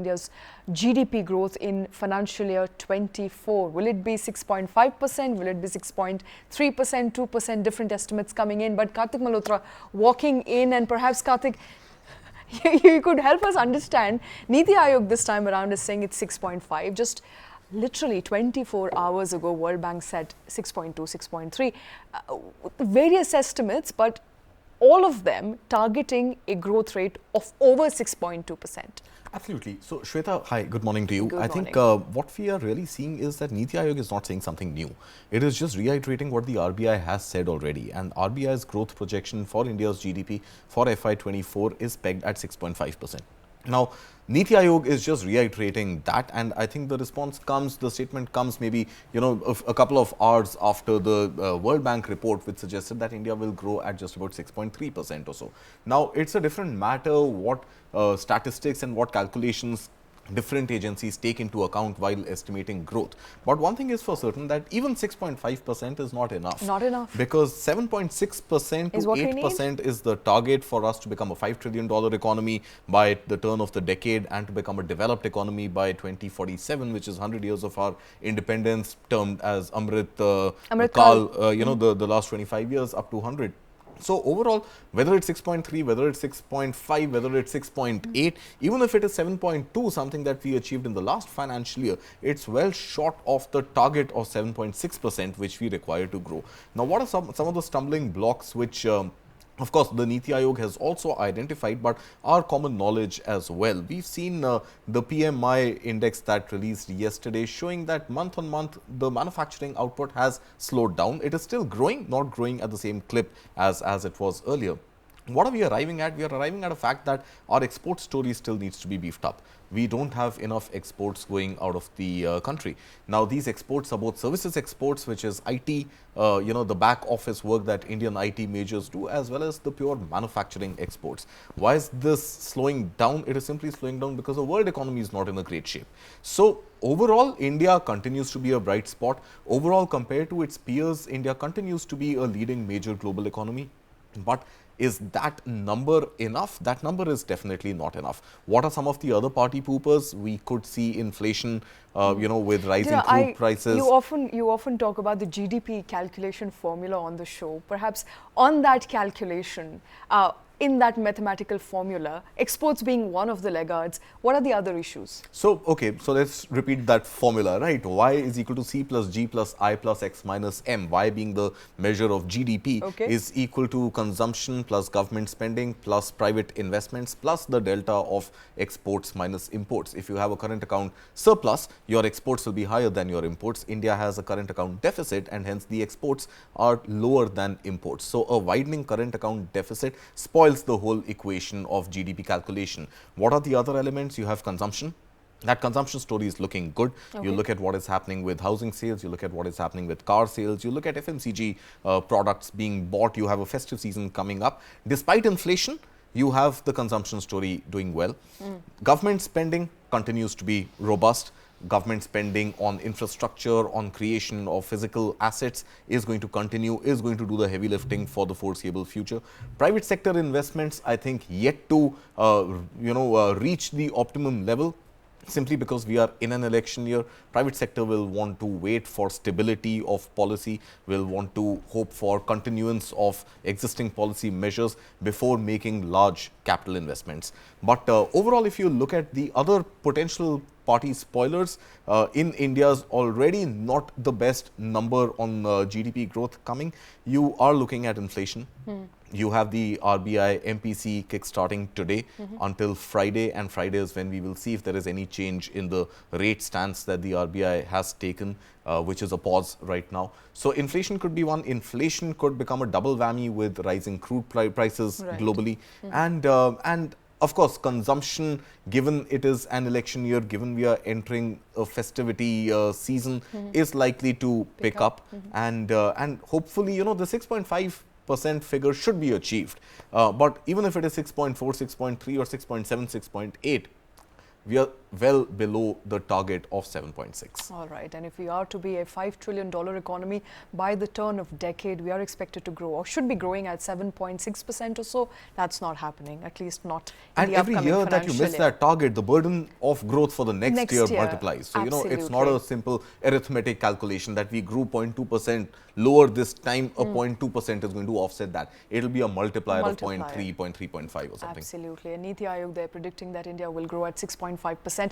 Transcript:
India's GDP growth in financial year 24? Will it be 6.5%? Will it be 6.3%, 2%? Different estimates coming in. But Kartik Malhotra walking in, and perhaps Kartik, you could help us understand. NITI Aayog this time around is saying it's 6.5. Just literally 24 hours ago, World Bank said 6.2, 6.3. Various estimates, but all of them targeting a growth rate of over 6.2%. Absolutely. So, Shweta, hi, good morning to you. Good I morning. think what we are really seeing is that NITI Aayog is not saying something new. It is just reiterating what the RBI has said already. And RBI's growth projection for India's GDP for FY24 is pegged at 6.5%. Now, NITI Aayog is just reiterating that, and I think the response comes, the statement comes maybe, a couple of hours after the World Bank report, which suggested that India will grow at just about 6.3% or so. Now, it's a different matter what statistics and what calculations different agencies take into account while estimating growth. But one thing is for certain, that even 6.5% is not enough. Not enough. Because 7.6% to 8% is the target for us to become a $5 trillion economy by the turn of the decade, and to become a developed economy by 2047, which is 100 years of our independence, termed as Amrit Kal, the last 25 years up to 100. So, overall, whether it's 6.3, whether it's 6.5, whether it's 6.8, even if it is 7.2, something that we achieved in the last financial year, it's well short of the target of 7.6%, which we require to grow. Now, what are some of the stumbling blocks which of course, the NITI Aayog has also identified, but are common knowledge as well? We've seen the PMI index that released yesterday showing that month on month, the manufacturing output has slowed down. It is still growing, not growing at the same clip as it was earlier. What are we arriving at? We are arriving at a fact that our export story still needs to be beefed up. We don't have enough exports going out of the country. Now, these exports are both services exports, which is IT, the back office work that Indian IT majors do, as well as the pure manufacturing exports. Why is this slowing down? It is simply slowing down because the world economy is not in a great shape. So, overall, India continues to be a bright spot. Overall, compared to its peers, India continues to be a leading major global economy. But is that number enough? That number is definitely not enough. What are some of the other party poopers? We could see inflation, with rising crude prices. You often talk about the GDP calculation formula on the show. Perhaps on that calculation, in that mathematical formula, exports being one of the laggards, what are the other issues? So, okay, so let's repeat that formula, right? Y is equal to C plus G plus I plus X minus M. Y being the measure of GDP is equal to consumption plus government spending plus private investments plus the delta of exports minus imports. If you have a current account surplus, your exports will be higher than your imports. India has a current account deficit, and hence the exports are lower than imports. So, a widening current account deficit spoils the whole equation of GDP calculation. What are the other elements? You have consumption. That consumption story is looking good. You look at what is happening with housing sales, you look at what is happening with car sales, you look at FMCG products being bought, you have a festive season coming up. Despite inflation, you have the consumption story doing well. Government spending continues to be robust. Government spending on infrastructure, on creation of physical assets is going to continue, is going to do the heavy lifting for the foreseeable future. Private sector investments, I think, yet to reach the optimum level. Simply because we are in an election year, private sector will want to wait for stability of policy, will want to hope for continuance of existing policy measures before making large capital investments. But overall, if you look at the other potential party spoilers, in India's already not the best number on GDP growth coming, you are looking at inflation. You have the RBI MPC kickstarting today until Friday, and Friday is when we will see if there is any change in the rate stance that the RBI has taken, which is a pause right now. So, inflation could be one. Inflation could become a double whammy with rising crude prices globally, and of course, consumption, given it is an election year, given we are entering a festivity season, is likely to pick up, and hopefully, the 6.5% figure should be achieved. But even if it is 6.4, 6.3 or 6.7, 6.8, we are well below the target of 7.6. All right. And if we are to be a $5 trillion economy by the turn of decade, we are expected to grow or should be growing at 7.6% or so. That's not happening, at least not in the upcoming financial year. And every year that you miss that target, the burden of growth for the next year multiplies. So, absolutely. you know, it's not a simple arithmetic calculation that we grew 0.2% lower this time, a 0.2% is going to offset that. It'll be a multiplier of 0.3, 0.3, 0.5 or something. Absolutely. And NITI Aayog, they're predicting that India will grow at 6.5%.